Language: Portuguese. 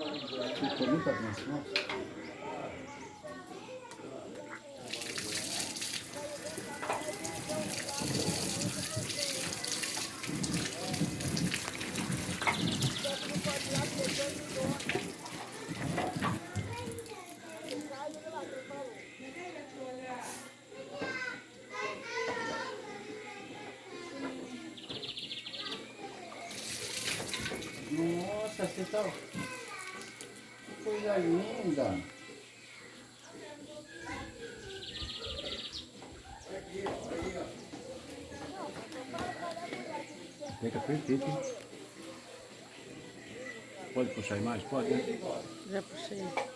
Ficou muita atenção. Nossa, você tá... Que coisa linda. Fica perfeito, hein? Pode puxar a imagem? Pode, né? Já puxei.